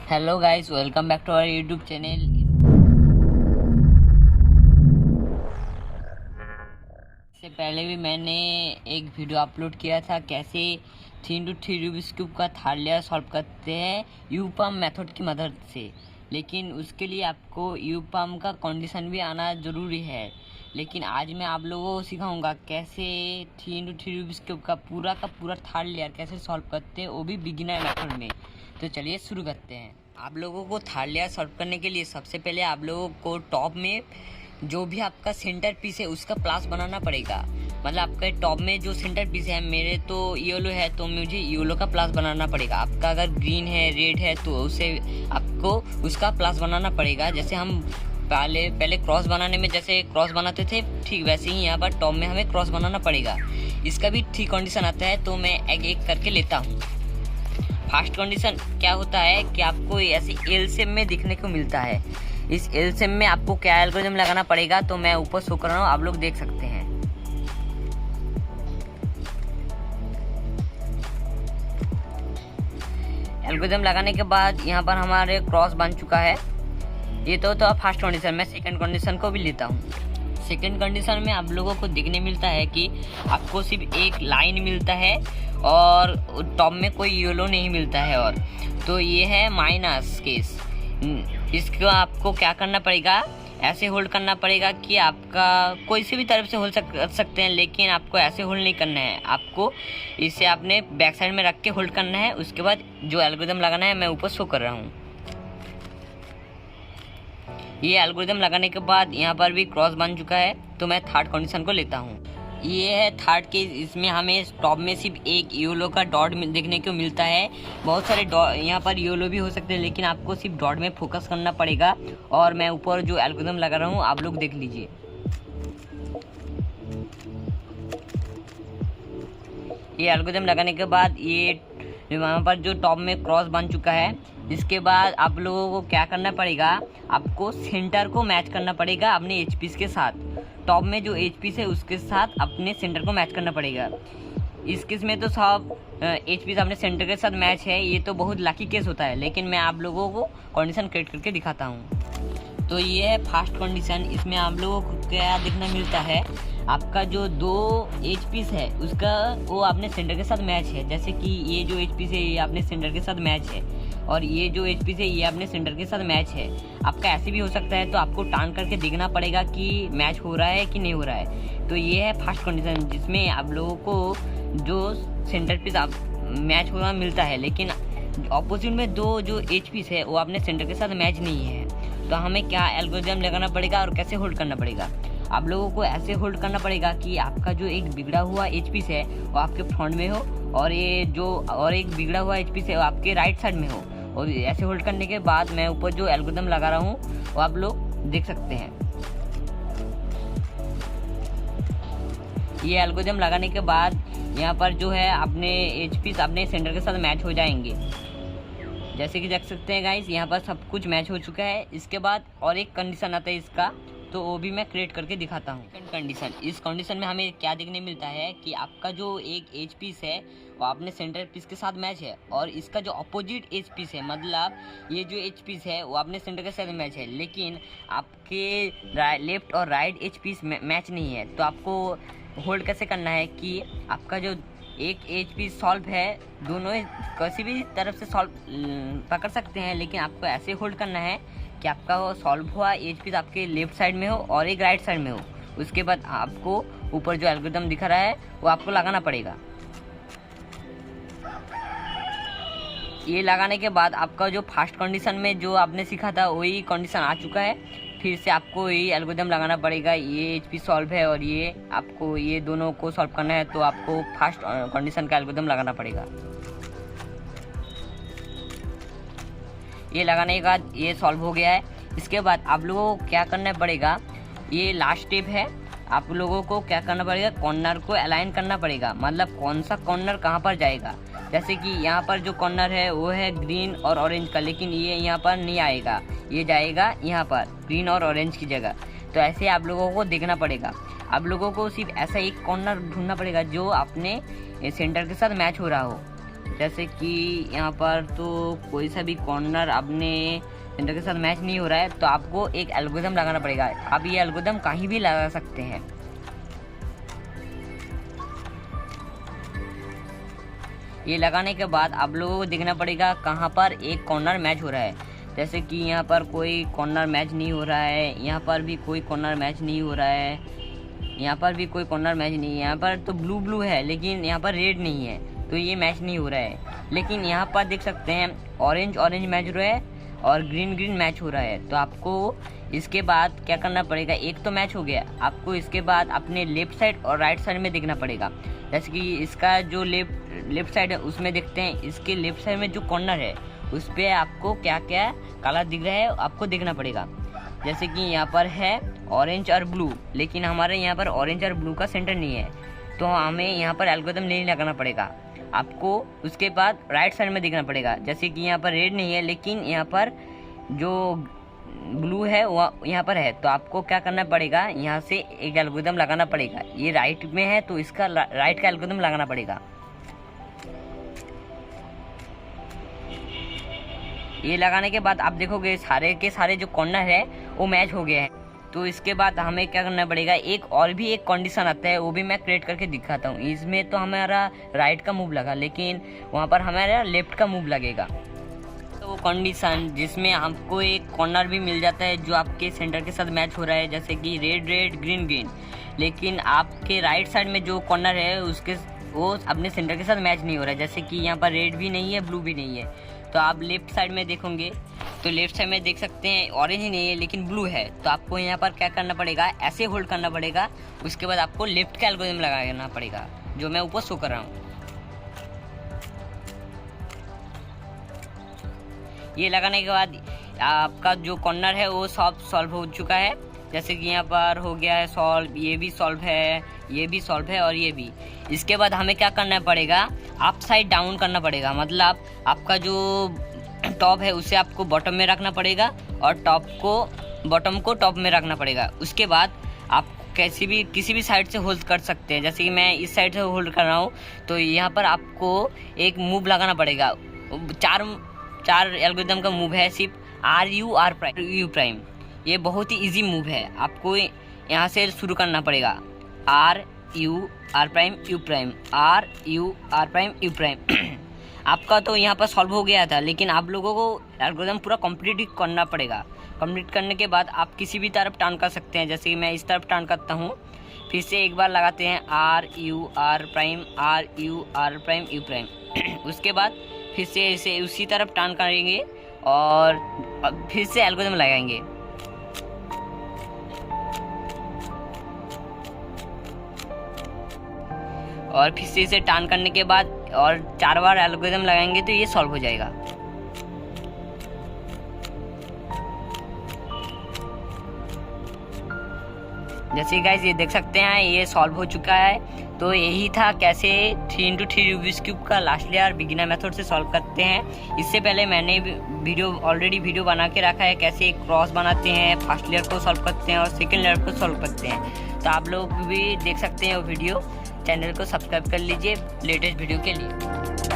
Hello guys, welcome back to our YouTube channel. इससे पहले भी मैंने एक वीडियो अपलोड किया था कैसे 3x3 रूबिक्स क्यूब का थर्ड लेयर सॉल्व करते हैं यूपम मेथड की मदद से। लेकिन उसके लिए आपको यूपम का कंडीशन भी आना ज़रूरी है। लेकिन आज मैं आप लोगों को सिखाऊंगा कैसे 3x3 रूबिक्स क्यूब का पूरा थर्ड लेयर कैसे सॉल्व करते हैं, वो भी बिगिनर मेथड में। तो चलिए शुरू करते हैं। आप लोगों को थर्ड लेयर सॉल्व करने के लिए सबसे पहले आप लोगों को टॉप में जो भी आपका सेंटर पीस है उसका प्लस बनाना पड़ेगा। मतलब आपके टॉप में जो सेंटर पीस है, मेरे तो येलो है तो मुझे येलो का प्लस बनाना पड़ेगा। आपका अगर ग्रीन है, रेड है तो उसे आपको उसका प्लस बनाना पड़ेगा। जैसे हम पहले क्रॉस बनाने में जैसे क्रॉस बनाते थे, ठीक वैसे ही यहाँ पर टॉप में हमें क्रॉस बनाना पड़ेगा। इसका भी ठीक कंडीशन आता है, तो मैं एक एक करके लेता हूँ। फर्स्ट कंडीशन क्या होता है कि आपको ऐसे एल शेप में दिखने को मिलता है। इस एल शेप में आपको क्या एल्गोरिथम लगाना पड़ेगा, तो मैं ऊपर शो कर रहा हूँ, आप लोग देख सकते हैं। एल्गोरिथम लगाने के बाद यहाँ पर हमारे क्रॉस बन चुका है। ये तो फर्स्ट कंडीशन। मैं सेकंड कंडीशन को भी लेता हूँ। सेकंड कंडीशन में आप लोगों को दिखने मिलता है कि आपको सिर्फ एक लाइन मिलता है और टॉप में कोई येलो नहीं मिलता है। और तो ये है माइनस केस। इसको आपको क्या करना पड़ेगा, ऐसे होल्ड करना पड़ेगा कि आपका कोई से भी तरफ से होल्ड सकते हैं, लेकिन आपको ऐसे होल्ड नहीं करना है। आपको इसे अपने बैक साइड में रख के होल्ड करना है। उसके बाद जो एल्गोरिथम लगाना है मैं ऊपर शो कर रहा हूँ। ये एल्गोरिथम लगाने के बाद यहाँ पर भी क्रॉस बन चुका है, तो मैं थर्ड कंडीशन को लेता हूँ। ये है थर्ड केस। इसमें हमें टॉप में सिर्फ एक येलो का डॉट देखने को मिलता है। बहुत सारे यहाँ पर येलो भी हो सकते हैं, लेकिन आपको सिर्फ डॉट में फोकस करना पड़ेगा। और मैं ऊपर जो एल्गोरिथम लगा रहा हूँ आप लोग देख लीजिए। ये एल्गोरिथम लगाने के बाद ये वहाँ पर जो टॉप में क्रॉस बन चुका है। इसके बाद आप लोगों को क्या करना पड़ेगा, आपको सेंटर को मैच करना पड़ेगा अपने एच पीस के साथ। टॉप में जो एच पीस है उसके साथ अपने सेंटर को मैच करना पड़ेगा। इस केस में तो सब एच पीस अपने सेंटर के साथ मैच है। ये तो बहुत लकी केस होता है, लेकिन मैं आप लोगों को कंडीशन क्रिएट करके दिखाता हूँ। तो ये है फर्स्ट कंडीशन। इसमें आप लोगों को क्या देखना मिलता है, आपका जो दो एच पीस है उसका वो अपने सेंटर के साथ मैच है। जैसे कि ये जो एच पीस है ये अपने सेंटर के साथ मैच है, और ये जो एच पीस है ये अपने सेंटर के साथ मैच है। आपका ऐसे भी हो सकता है, तो आपको टर्न करके देखना पड़ेगा कि मैच हो रहा है कि नहीं हो रहा है। तो ये है फर्स्ट कंडीशन, जिसमें आप लोगों को जो सेंटर पीस मैच होना मिलता है, लेकिन ऑपोजिट में दो जो एच पीस है वो अपने सेंटर के साथ मैच नहीं है। तो हमें क्या एल्गोरिथम लगाना पड़ेगा और कैसे होल्ड करना पड़ेगा। आप लोगों को ऐसे होल्ड करना पड़ेगा कि आपका जो एक बिगड़ा हुआ एच पीस है वो आपके फ्रंट में हो, और ये जो और एक बिगड़ा हुआ एच पीस है वो आपके राइट साइड में हो। और ऐसे होल्ड करने के बाद मैं ऊपर जो एल्गोरिथम लगा रहा हूँ वो आप लोग देख सकते हैं। ये एल्गोरिथम लगाने के बाद यहाँ पर जो है अपने एच पीस अपने सेंटर के साथ मैच हो जाएंगे। जैसे कि देख सकते हैं गाइस, यहाँ पर सब कुछ मैच हो चुका है। इसके बाद और एक कंडीशन आता है इसका, तो वो भी मैं क्रिएट करके दिखाता हूँ। सेकंड कंडीशन, इस कंडीशन में हमें क्या देखने मिलता है कि आपका जो एक एच पीस है वो अपने सेंटर पीस के साथ मैच है, और इसका जो अपोजिट एच पीस है, मतलब ये जो एच पीस है वो अपने सेंटर के साथ मैच है, लेकिन आपके लेफ्ट और राइट एच पीस मैच नहीं है। तो आपको होल्ड कैसे करना है कि आपका जो एक एच पीस सॉल्व है, दोनों किसी भी तरफ से सॉल्व पकड़ सकते हैं, लेकिन आपको ऐसे होल्ड करना है कि आपका वो सॉल्व हुआ एच पीस आपके लेफ्ट साइड में हो और एक राइट साइड में हो। उसके बाद आपको ऊपर जो एल्गोरिथम दिखा रहा है वो आपको लगाना पड़ेगा। ये लगाने के बाद आपका जो फर्स्ट कंडीशन में जो आपने सीखा था वही कंडीशन आ चुका है। फिर से आपको यही एल्गोरिथम लगाना पड़ेगा। ये एच पी सॉल्व है और ये आपको ये दोनों को सॉल्व करना है, तो आपको फर्स्ट कंडीशन का एल्गोरिथम लगाना पड़ेगा। ये लगाने के बाद ये सॉल्व हो गया है। इसके बाद आप लोगों को क्या करना पड़ेगा, ये लास्ट स्टेप है। आप लोगों को क्या करना पड़ेगा, कॉर्नर को अलाइन करना पड़ेगा। मतलब कौन सा कॉर्नर कहाँ पर जाएगा। जैसे कि यहाँ पर जो कॉर्नर है वो है ग्रीन और ऑरेंज का, लेकिन ये यहाँ पर नहीं आएगा, ये जाएगा यहाँ पर ग्रीन और ऑरेंज की जगह। तो ऐसे आप लोगों को देखना पड़ेगा। आप लोगों को सिर्फ ऐसा एक कॉर्नर ढूंढना पड़ेगा जो अपने सेंटर के साथ मैच हो रहा हो। जैसे कि यहाँ पर तो कोई सा भी कॉर्नर अपने सेंटर के साथ मैच नहीं हो रहा है, तो आपको एक एल्गोरिथम लगाना पड़ेगा। आप ये एल्गोरिथम कहीं भी लगा सकते हैं। ये लगाने के बाद आप लोगों को देखना पड़ेगा कहाँ पर एक कॉर्नर मैच हो रहा है। जैसे कि यहाँ पर कोई कॉर्नर मैच नहीं हो रहा है, यहाँ पर भी कोई कॉर्नर मैच नहीं हो रहा है, यहाँ पर भी कोई कॉर्नर मैच नहीं है। यहाँ पर तो ब्लू ब्लू है लेकिन यहाँ पर रेड नहीं है, तो ये मैच नहीं हो रहा है। लेकिन यहाँ पर देख सकते हैं ऑरेंज ऑरेंज मैच हो रहा है और ग्रीन ग्रीन मैच हो रहा है। तो आपको इसके बाद क्या करना पड़ेगा, एक तो मैच हो गया, आपको इसके बाद अपने लेफ्ट साइड और राइट साइड में देखना पड़ेगा। जैसे कि इसका जो लेफ्ट साइड है उसमें देखते हैं, इसके लेफ्ट साइड में जो कॉर्नर है उस पर आपको क्या क्या कलर दिख रहा है आपको देखना पड़ेगा। जैसे कि यहाँ पर है ऑरेंज और ब्लू, लेकिन हमारे यहाँ पर ऑरेंज और ब्लू का सेंटर नहीं है, तो हमें यहाँ पर एल्गोरिथम नहीं लगाना पड़ेगा। आपको उसके बाद राइट साइड में देखना पड़ेगा। जैसे कि यहाँ पर रेड नहीं है लेकिन यहाँ पर जो ब्लू है वो यहाँ पर है, तो आपको क्या करना पड़ेगा, यहाँ से एक एल्गोरिथम लगाना पड़ेगा। ये राइट में है तो इसका राइट का एल्गोरिथम लगाना पड़ेगा। ये लगाने के बाद आप देखोगे सारे के सारे जो कॉर्नर है वो मैच हो गया है। तो इसके बाद हमें क्या करना पड़ेगा, एक और भी एक कंडीशन आता है, वो भी मैं क्रिएट करके दिखाता हूँ। इसमें तो हमारा राइट का मूव लगा, लेकिन वहाँ पर हमारा लेफ्ट का मूव लगेगा। तो वो कंडीशन जिसमें हमको एक कॉर्नर भी मिल जाता है जो आपके सेंटर के साथ मैच हो रहा है, जैसे कि रेड रेड ग्रीन ग्रीन, लेकिन आपके राइट साइड में जो कॉर्नर है उसके वो अपने सेंटर के साथ मैच नहीं हो रहा है। जैसे कि यहाँ पर रेड भी नहीं है ब्लू भी नहीं है, तो आप लेफ्ट साइड में देखोगे तो लेफ्ट साइड में देख सकते हैं ऑरेंज ही नहीं है लेकिन ब्लू है। तो आपको यहाँ पर क्या करना पड़ेगा, ऐसे होल्ड करना पड़ेगा। उसके बाद आपको लेफ्ट का एल्गोरिथम लगाना पड़ेगा जो मैं ऊपर शो कर रहा हूँ। ये लगाने के बाद आपका जो कॉर्नर है वो सब सॉल्व हो चुका है। जैसे कि यहाँ पर हो गया है सॉल्व, ये भी सॉल्व है, ये भी सॉल्व है और ये भी। इसके बाद हमें क्या करना पड़ेगा, अप साइड डाउन करना पड़ेगा। मतलब आपका जो टॉप है उसे आपको बॉटम में रखना पड़ेगा और बॉटम को टॉप में रखना पड़ेगा। उसके बाद आप किसी भी साइड से होल्ड कर सकते हैं। जैसे कि मैं इस साइड से होल्ड कर रहा हूँ, तो यहाँ पर आपको एक मूव लगाना पड़ेगा। चार एल्गोरिथम का मूव है, सिर्फ RU प्राइम। ये बहुत ही इजी मूव है, आपको यहाँ से शुरू करना पड़ेगा। RU prime U prime, RU prime U prime. आपका तो यहाँ पर सॉल्व हो गया था, लेकिन आप लोगों को एल्गोरिथम पूरा कंप्लीट करना पड़ेगा। कंप्लीट करने के बाद आप किसी भी तरफ टर्न कर सकते हैं। जैसे कि मैं इस तरफ टर्न करता हूँ, फिर से एक बार लगाते हैं RU प्राइम U प्राइम। उसके बाद फिर से इसे उसी तरफ टर्न करेंगे और फिर से एल्गोरिथम लगाएंगे। और फिर से इसे टर्न करने के बाद और 4 बार एल्गोरिथम लगाएंगे तो ये सॉल्व हो जाएगा। जैसे गाइस ये देख सकते हैं ये सॉल्व हो चुका है। तो यही था कैसे 3x3 रूबिक्स क्यूब का लास्ट लेयर बिगिनर मेथड से सॉल्व करते हैं। इससे पहले मैंने ऑलरेडी वीडियो बना के रखा है कैसे क्रॉस बनाते हैं, फर्स्ट लेयर को सॉल्व करते हैं और सेकंड लेयर को सॉल्व करते हैं। तो आप लोग भी देख सकते हैं वो वीडियो। चैनल को सब्सक्राइब कर लीजिए लेटेस्ट वीडियो के लिए।